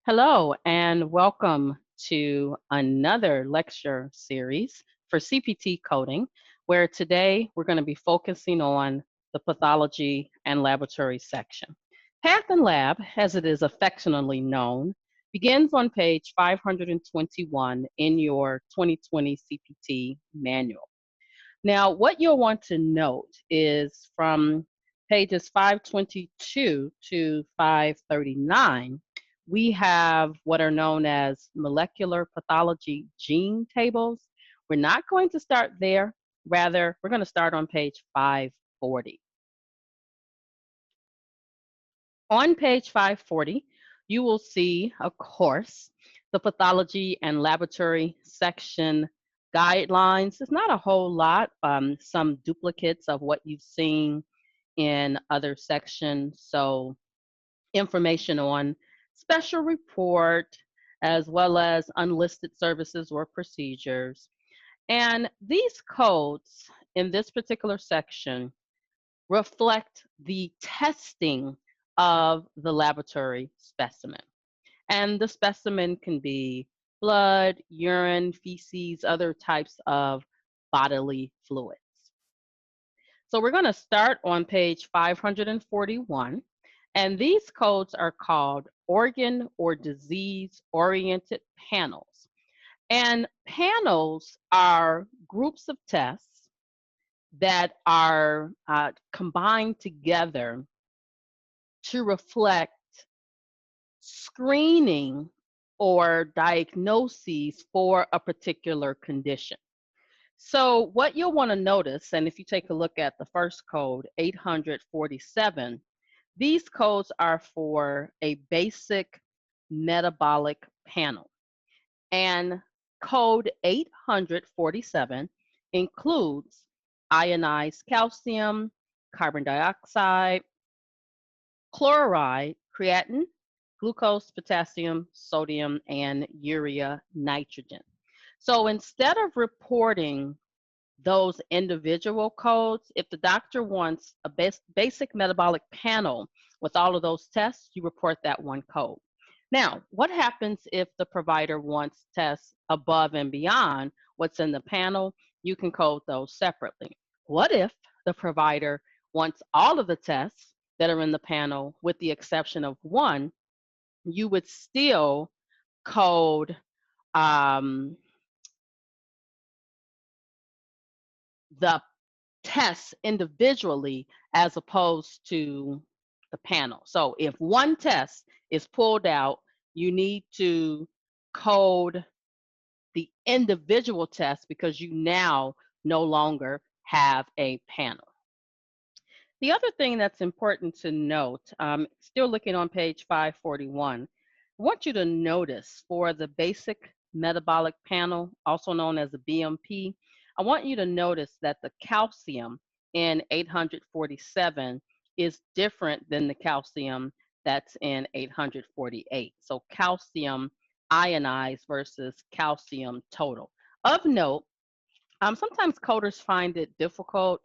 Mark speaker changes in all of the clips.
Speaker 1: Hello, and welcome to another lecture series for CPT coding, where today we're going to be focusing on the pathology and laboratory section. Path and Lab, as it is affectionately known, begins on page 521 in your 2020 CPT manual. Now, what you'll want to note is from pages 522 to 539, we have what are known as molecular pathology gene tables. We're not going to start there. Rather, we're going to start on page 540. On page 540, you will see, of course, the pathology and laboratory section guidelines. It's not a whole lot, some duplicates of what you've seen in other sections. So information on special report, as well as unlisted services or procedures. And these codes in this particular section reflect the testing of the laboratory specimen. And the specimen can be blood, urine, feces, other types of bodily fluids. So we're going to start on page 541. And these codes are called organ or disease oriented panels. And panels are groups of tests that are combined together to reflect screening or diagnoses for a particular condition. So what you'll want to notice, and if you take a look at the first code, 847, these codes are for a basic metabolic panel. And code 847 includes ionized calcium, carbon dioxide, chloride, creatinine, glucose, potassium, sodium, and urea nitrogen. So instead of reporting those individual codes, if the doctor wants a basic metabolic panel with all of those tests, you report that one code. Now, what happens if the provider wants tests above and beyond what's in the panel? You can code those separately. What if the provider wants all of the tests that are in the panel with the exception of one? You would still code the tests individually as opposed to the panel. So if one test is pulled out, you need to code the individual test because you now no longer have a panel. The other thing that's important to note, still looking on page 541, I want you to notice for the basic metabolic panel, also known as a BMP, I want you to notice that the calcium in 847 is different than the calcium that's in 848. So calcium ionized versus calcium total. Of note, sometimes coders find it difficult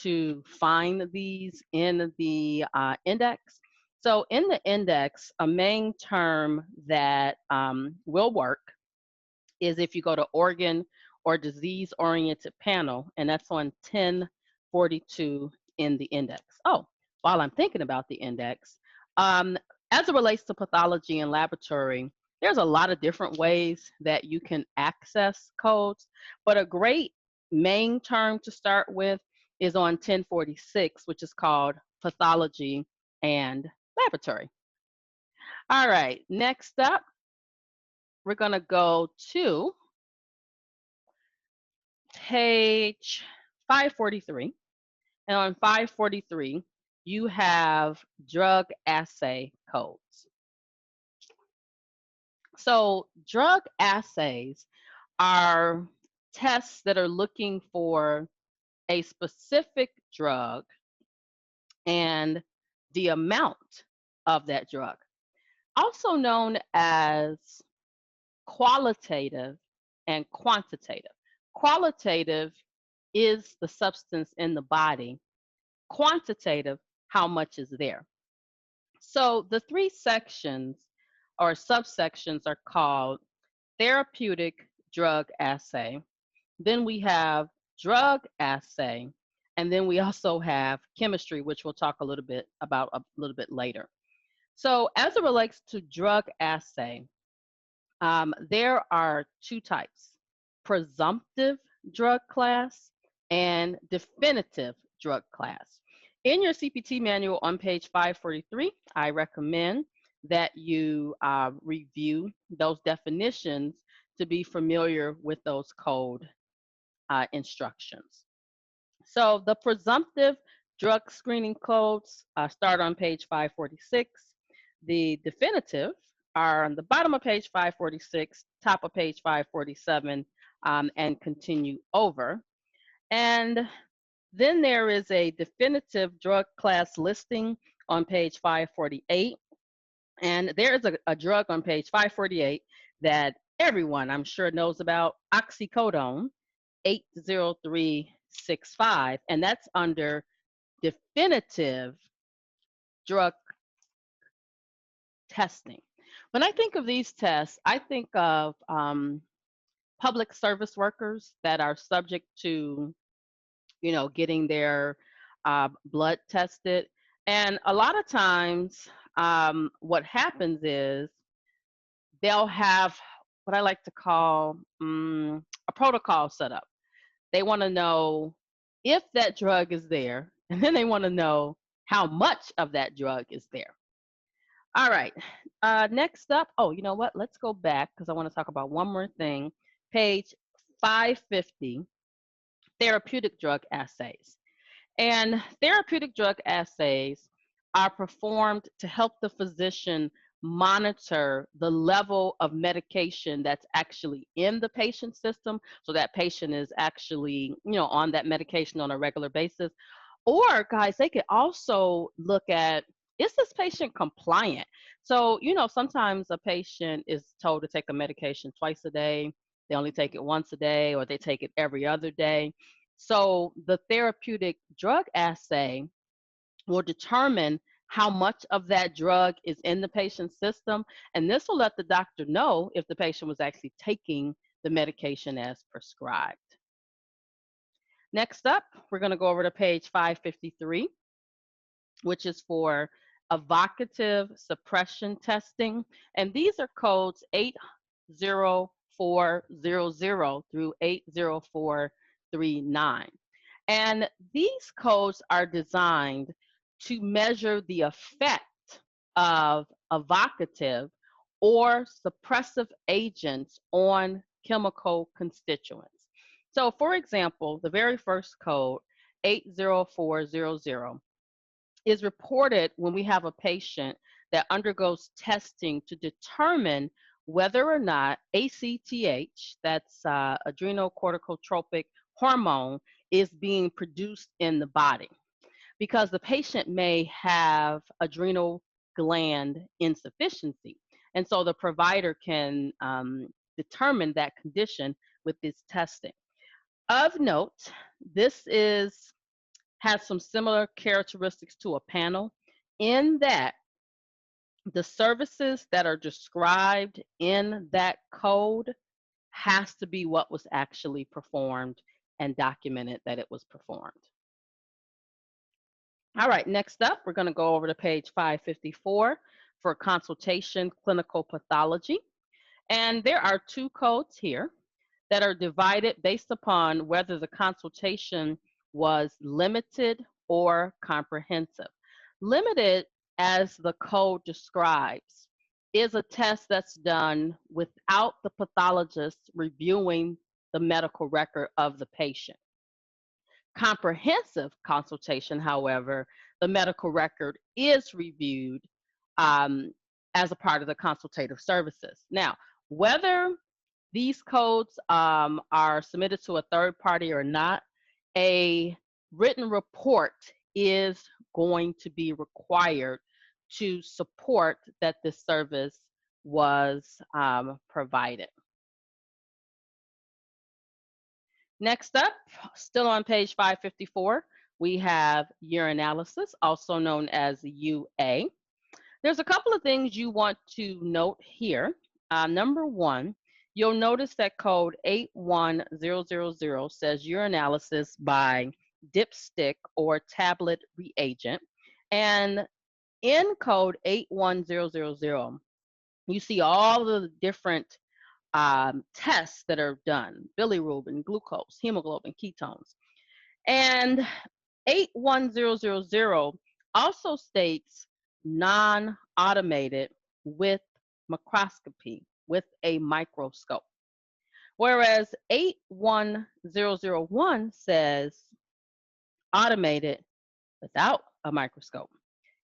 Speaker 1: to find these in the index. So in the index, a main term that will work is if you go to organ or disease-oriented panel, and that's on 1042 in the index. Oh, while I'm thinking about the index, as it relates to pathology and laboratory, there's a lot of different ways that you can access codes, but a great main term to start with is on 1046, which is called pathology and laboratory. All right, next up, we're going to go to page 543. And on 543, you have drug assay codes. So drug assays are tests that are looking for a specific drug and the amount of that drug, also known as qualitative and quantitative. Qualitative is the substance in the body, quantitative, how much is there. So the three sections or subsections are called therapeutic drug assay. Then we have drug assay. And then we also have chemistry, which we'll talk a little bit about a little bit later. So, as it relates to drug assay, there are two types: presumptive drug class and definitive drug class. In your CPT manual on page 543, I recommend that you review those definitions to be familiar with those code instructions. So the presumptive drug screening codes start on page 546. The definitive are on the bottom of page 546, top of page 547, and continue over. And then there is a definitive drug class listing on page 548. And there is a drug on page 548 that everyone, I'm sure, knows about: oxycodone 80365. And that's under definitive drug testing. When I think of these tests, I think of public service workers that are subject to, getting their blood tested. And a lot of times, what happens is they'll have what I like to call a protocol set up. They want to know if that drug is there, and then they want to know how much of that drug is there. All right. Next up, oh, you know what? Let's go back because I want to talk about one more thing. Page 550, therapeutic drug assays. And therapeutic drug assays are performed to help the physician monitor the level of medication that's actually in the patient's system, so that patient is actually, on that medication on a regular basis. Or, guys, they could also look at, is this patient compliant? So, sometimes a patient is told to take a medication twice a day. They only take it once a day, or they take it every other day. So the therapeutic drug assay will determine how much of that drug is in the patient's system. And this will let the doctor know if the patient was actually taking the medication as prescribed. Next up, we're going to go over to page 553, which is for evocative suppression testing. And these are codes 80400 through 80439. And these codes are designed to measure the effect of evocative or suppressive agents on chemical constituents. So, for example, the very first code, 80400, is reported when we have a patient that undergoes testing to determine whether or not ACTH, that's adrenocorticotropic hormone, is being produced in the body, because the patient may have adrenal gland insufficiency. And so the provider can determine that condition with this testing. Of note, this has some similar characteristics to a panel, in that the services that are described in that code has to be what was actually performed and documented that it was performed. All right, next up, we're going to go over to page 554 for consultation clinical pathology. And there are two codes here that are divided based upon whether the consultation was limited or comprehensive. Limited, as the code describes, is a test that's done without the pathologist reviewing the medical record of the patient. Comprehensive consultation, however, the medical record is reviewed as a part of the consultative services. Now, whether these codes are submitted to a third party or not, a written report is going to be required to support that this service was provided. Next up, still on page 554, we have urinalysis, also known as UA. There's a couple of things you want to note here. Number one, you'll notice that code 81000 says urinalysis by dipstick or tablet reagent. And in code 81000, you see all of the different tests that are done: bilirubin, glucose, hemoglobin, ketones. And 81000 also states non-automated with microscopy, with a microscope. Whereas 81001 says automated without a microscope.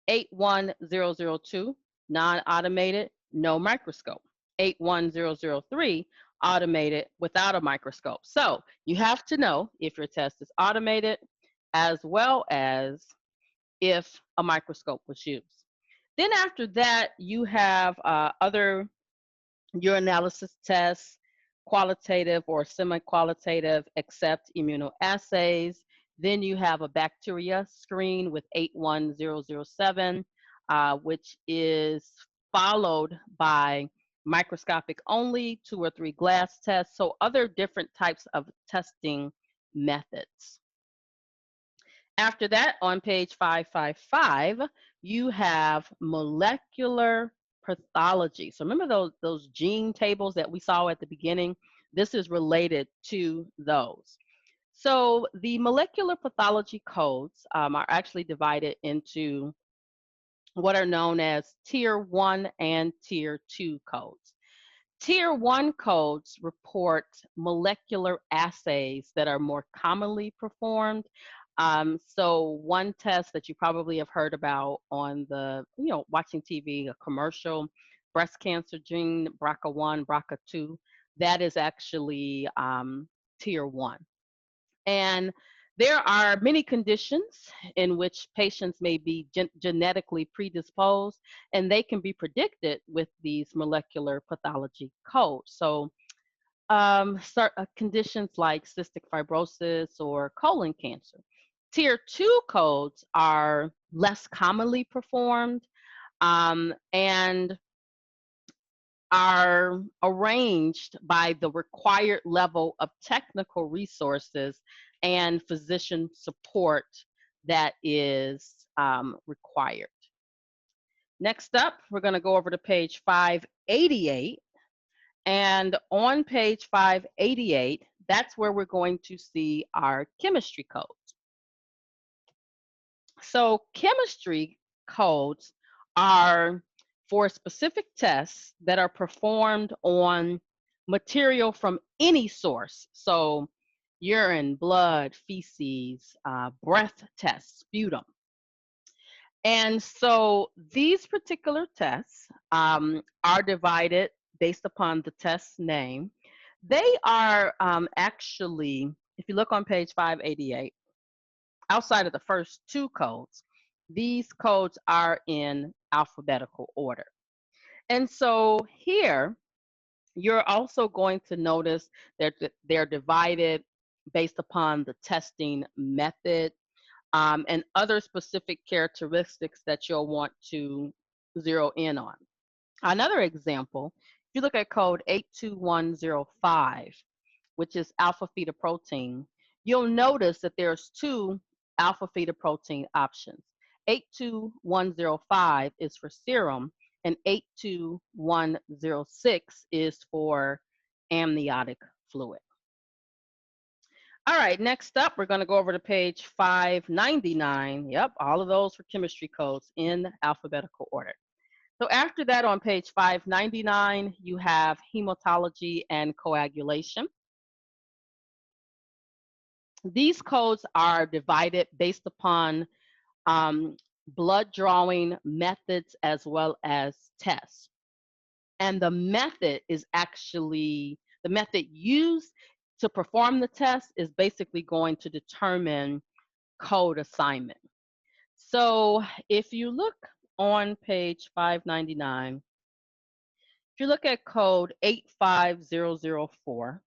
Speaker 1: 81002 non-automated, no microscope. 81003 automated without a microscope. So you have to know if your test is automated as well as if a microscope was used. Then after that, you have other urinalysis tests, qualitative or semi-qualitative, except immunoassays. Then you have a bacteria screen with 81007, which is followed by microscopic only, 2 or 3 glass tests. So other different types of testing methods. After that, on page 555, you have molecular pathology. So remember those gene tables that we saw at the beginning? This is related to those. So the molecular pathology codes are actually divided into what are known as Tier 1 and Tier 2 codes. Tier 1 codes report molecular assays that are more commonly performed. So one test that you probably have heard about on the, watching TV, a commercial, breast cancer gene, BRCA1, BRCA2, that is actually Tier 1. And there are many conditions in which patients may be genetically predisposed, and they can be predicted with these molecular pathology codes. So, conditions like cystic fibrosis or colon cancer. Tier 2 codes are less commonly performed, and are arranged by the required level of technical resources and physician support that is required. Next up, we're going to go over to page 588. And on page 588, that's where we're going to see our chemistry codes. So chemistry codes are for specific tests that are performed on material from any source. So urine, blood, feces, breath tests, sputum. And so these particular tests are divided based upon the test name. They are actually, if you look on page 588, outside of the first 2 codes, these codes are in alphabetical order. And so here, you're also going to notice that they're divided based upon the testing method, and other specific characteristics that you'll want to zero in on. Another example, if you look at code 82105, which is alpha fetoprotein, you'll notice that there's 2 alpha fetoprotein options. 82105 is for serum, and 82106 is for amniotic fluid. All right, next up, we're going to go over to page 599. Yep, all of those for chemistry codes in alphabetical order. So after that, on page 599, you have hematology and coagulation. These codes are divided based upon blood drawing methods as well as tests. And the method is actually, the method used to perform the test is basically going to determine code assignment. So if you look on page 599, if you look at code 85004,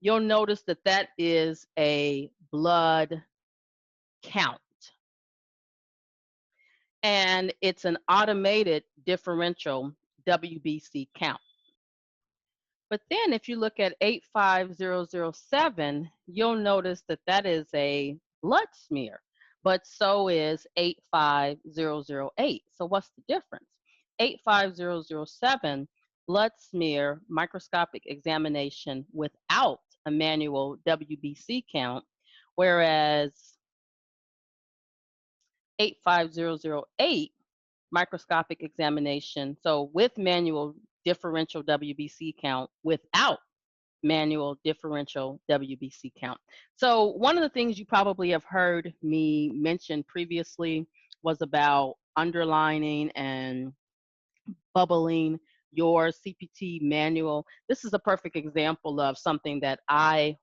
Speaker 1: you'll notice that that is a blood count. and it's an automated differential WBC count. But then if you look at 85007, you'll notice that that is a blood smear, but so is 85008. So what's the difference? 85007, blood smear microscopic examination without a manual WBC count, whereas 85008, microscopic examination, so with manual differential WBC count without manual differential WBC count. So one of the things you probably have heard me mention previously was about underlining and bubbling your CPT manual. This is a perfect example of something that um,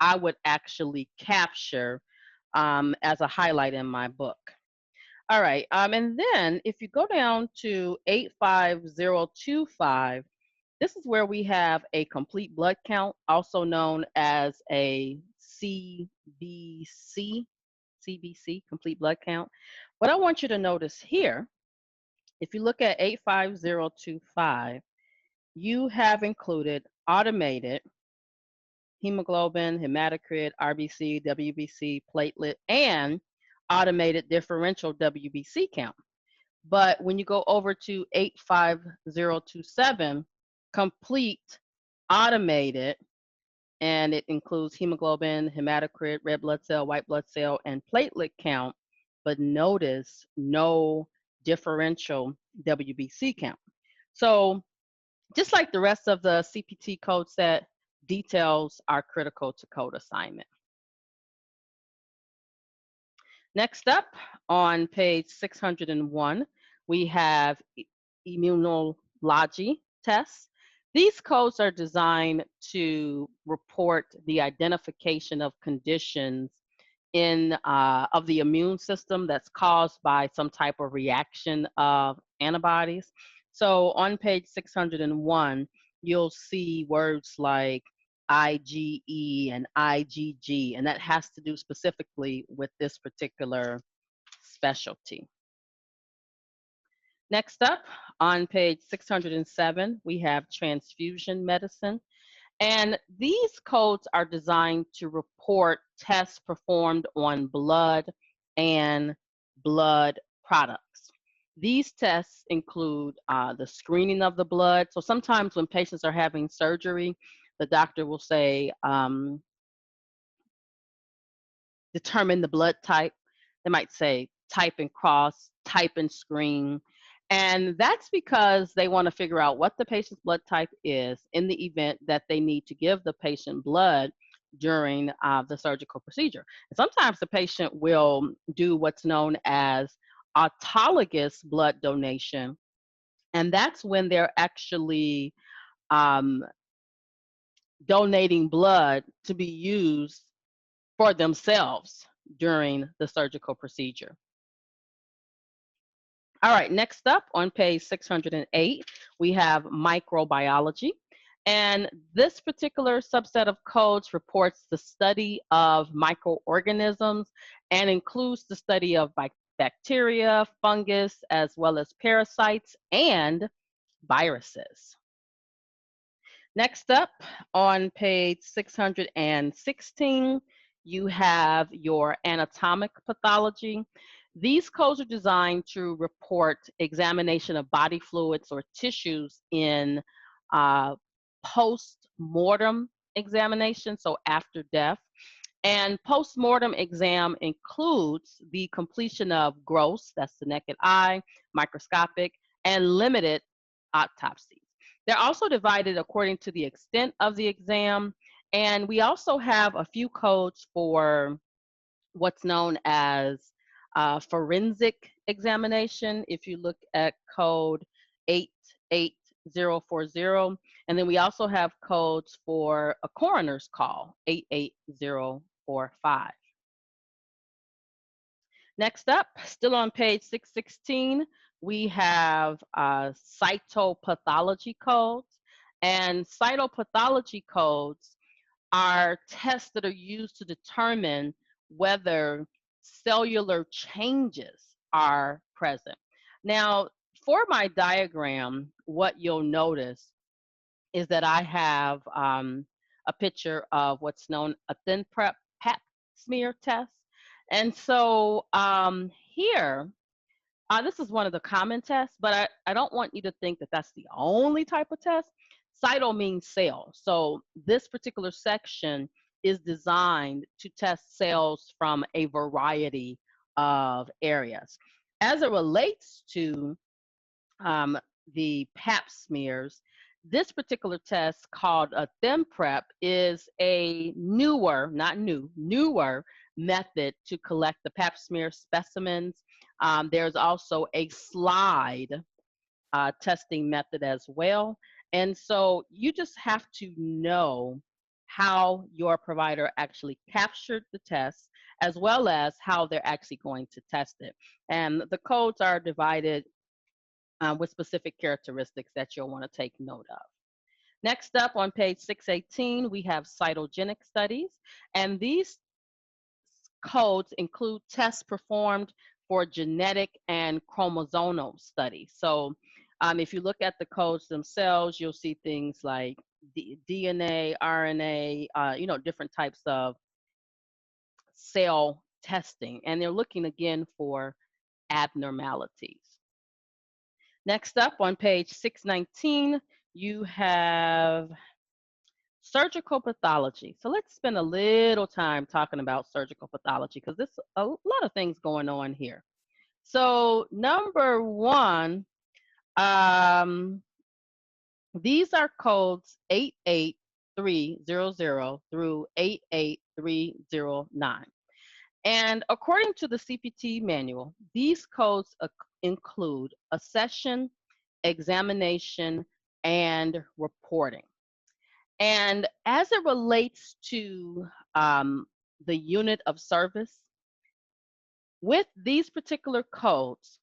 Speaker 1: I would actually capture as a highlight in my book. All right, and then if you go down to 85025, this is where we have a complete blood count, also known as a CBC, complete blood count. What I want you to notice here, if you look at 85025, you have included automated hemoglobin, hematocrit, RBC, WBC, platelet, and automated differential WBC count. But when you go over to 85027, complete automated, and it includes hemoglobin, hematocrit, red blood cell, white blood cell, and platelet count, but notice no differential WBC count. So just like the rest of the CPT code set, details are critical to code assignment. Next up, on page 601, we have immunology tests. These codes are designed to report the identification of conditions of the immune system that's caused by some type of reaction of antibodies. So on page 601, you'll see words like IgE and IgG, and that has to do specifically with this particular specialty. Next up, on page 607, we have transfusion medicine. And these codes are designed to report tests performed on blood and blood products. These tests include the screening of the blood. So sometimes when patients are having surgery, the doctor will say, determine the blood type. They might say type and cross, type and screen. And that's because they want to figure out what the patient's blood type is in the event that they need to give the patient blood during the surgical procedure. And sometimes the patient will do what's known as autologous blood donation. And that's when they're actually um, donating blood to be used for themselves during the surgical procedure. All right, next up on page 608, we have microbiology. And this particular subset of codes reports the study of microorganisms and includes the study of bacteria, fungus, as well as parasites and viruses. Next up on page 616, you have your anatomic pathology. These codes are designed to report examination of body fluids or tissues in post-mortem examination, so after death. And post-mortem exam includes the completion of gross, that's the naked eye, microscopic, and limited autopsies. They're also divided according to the extent of the exam. And we also have a few codes for what's known as forensic examination. If you look at code 88040, and then we also have codes for a coroner's call, 88045. Next up, still on page 616, we have cytopathology codes. And cytopathology codes are tests that are used to determine whether cellular changes are present. Now, for my diagram, what you'll notice is that I have a picture of what's known a thin prep pap smear test. And so here, this is one of the common tests, but I don't want you to think that that's the only type of test. Cyto means cell. So this particular section is designed to test cells from a variety of areas. As it relates to um, the pap smears, this particular test called a thin prep is a newer, not new, newer method to collect the pap smear specimens. There's also a slide testing method as well. And so you just have to know how your provider actually captured the test as well as how they're actually going to test it. And the codes are divided with specific characteristics that you'll want to take note of. Next up on page 618, we have cytogenic studies, and these codes include tests performed for genetic and chromosomal studies. So if you look at the codes themselves, you'll see things like DNA, RNA, different types of cell testing, and they're looking again for abnormalities. Next up on page 619, you have surgical pathology. So let's spend a little time talking about surgical pathology because there's a lot of things going on here. So number one, these are codes 88300 through 88309. And according to the CPT manual, these codes include accession, examination, and reporting. And as it relates to the unit of service, with these particular codes,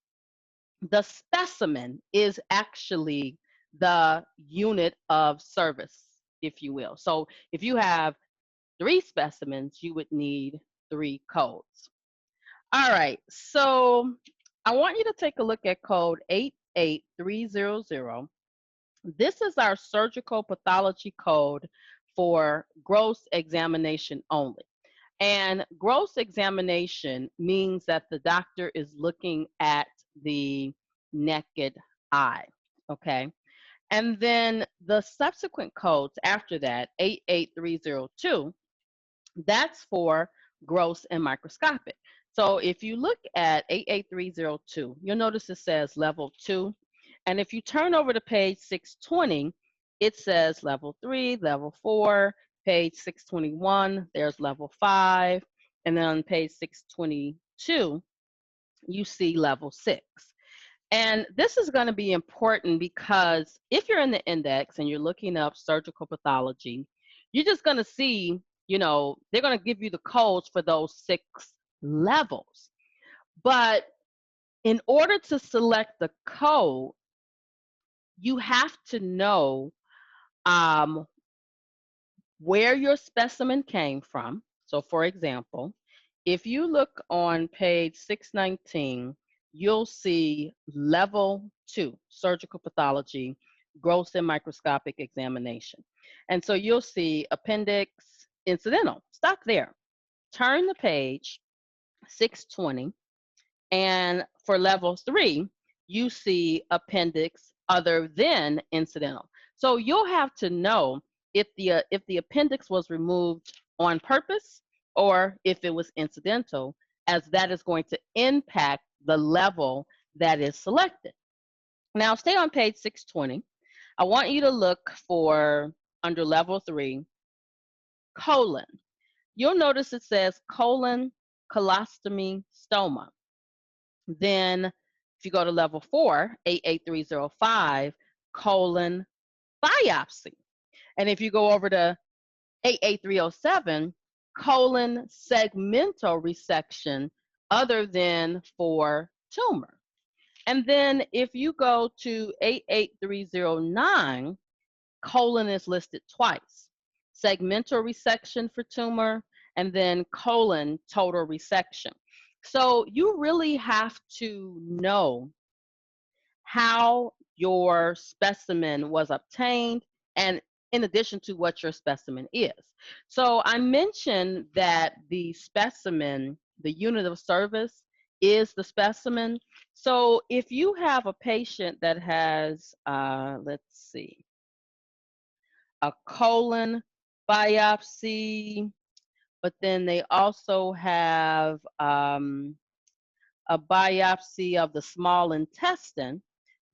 Speaker 1: the specimen is actually the unit of service, if you will. So if you have 3 specimens, you would need 3 codes. All right, so I want you to take a look at code 88300. This is our surgical pathology code for gross examination only. And gross examination means that the doctor is looking at the naked eye, okay? And then the subsequent codes after that, 88302, that's for gross and microscopic. So if you look at 88302, you'll notice it says level 2. And if you turn over to page 620, it says level 3, level 4, page 621, there's level 5. And then on page 622, you see level 6. And this is going to be important because if you're in the index and you're looking up surgical pathology, you're just going to see, they're going to give you the codes for those 6 levels. But in order to select the code, you have to know where your specimen came from. So for example, if you look on page 619, you'll see level 2, surgical pathology, gross and microscopic examination. And so you'll see appendix incidental. Stop there. Turn the page, 620, and for level 3, you see appendix other than incidental. So you'll have to know if the appendix was removed on purpose or if it was incidental, as that is going to impact the level that is selected. Now stay on page 620. I want you to look for, under level 3, colon. You'll notice it says colon colostomy stoma. Then if you go to level 4, 88305, colon biopsy. And if you go over to 88307, colon segmental resection other than for tumor. And then if you go to 88309, colon is listed twice. Segmental resection for tumor, and then colon total resection. So you really have to know how your specimen was obtained, and in addition to what your specimen is. So I mentioned that the specimen, the unit of service, is the specimen. So if you have a patient that has, let's see, a colon biopsy, but then they also have a biopsy of the small intestine,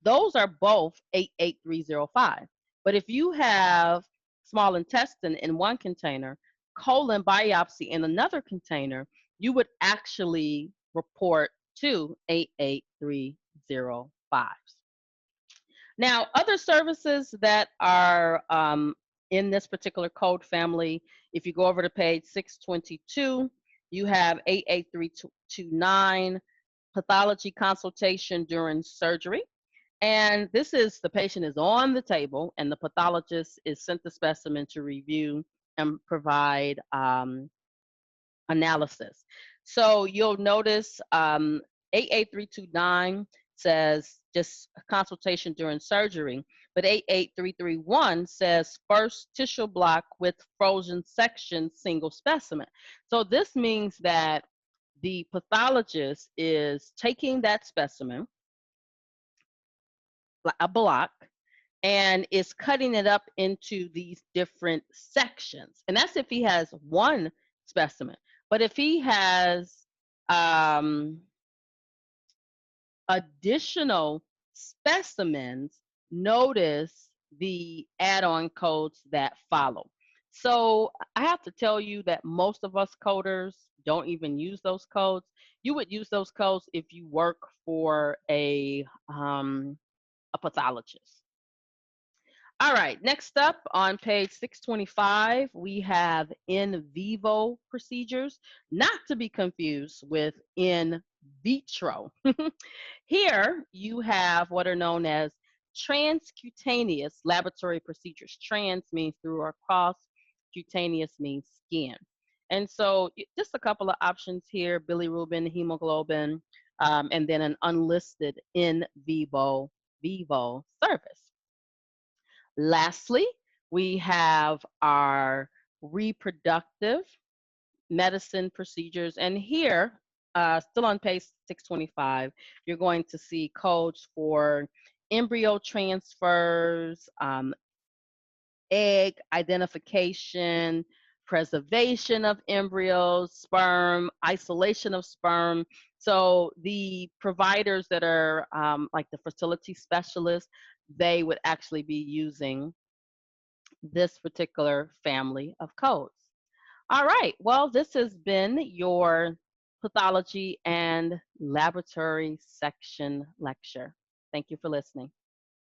Speaker 1: those are both 88305. But if you have small intestine in one container, colon biopsy in another container, you would actually report to 88305. Now, other services that are in this particular code family, if you go over to page 622, you have 88329, pathology consultation during surgery. And this is the patient is on the table and the pathologist is sent the specimen to review and provide analysis. So you'll notice 88329 says just a consultation during surgery, but 88331 says first tissue block with frozen section single specimen. So this means that the pathologist is taking that specimen, a block, and is cutting it up into these different sections. And that's if he has one specimen. But if he has um, additional specimens, notice the add-on codes that follow. So I have to tell you that most of us coders don't even use those codes. You would use those codes if you work for a pathologist. All right, next up on page 625, we have in vivo procedures, not to be confused with in vitro. Here you have what are known as transcutaneous laboratory procedures. Trans means through or across, cutaneous means skin. And so just a couple of options here, bilirubin, hemoglobin, and then an unlisted in vivo service. Lastly, we have our reproductive medicine procedures. And here, still on page 625, you're going to see codes for embryo transfers, egg identification, preservation of embryos, sperm, isolation of sperm. So the providers that are like the fertility specialists, they would actually be using this particular family of codes. All right, well, this has been your pathology and laboratory section lecture. Thank you for listening.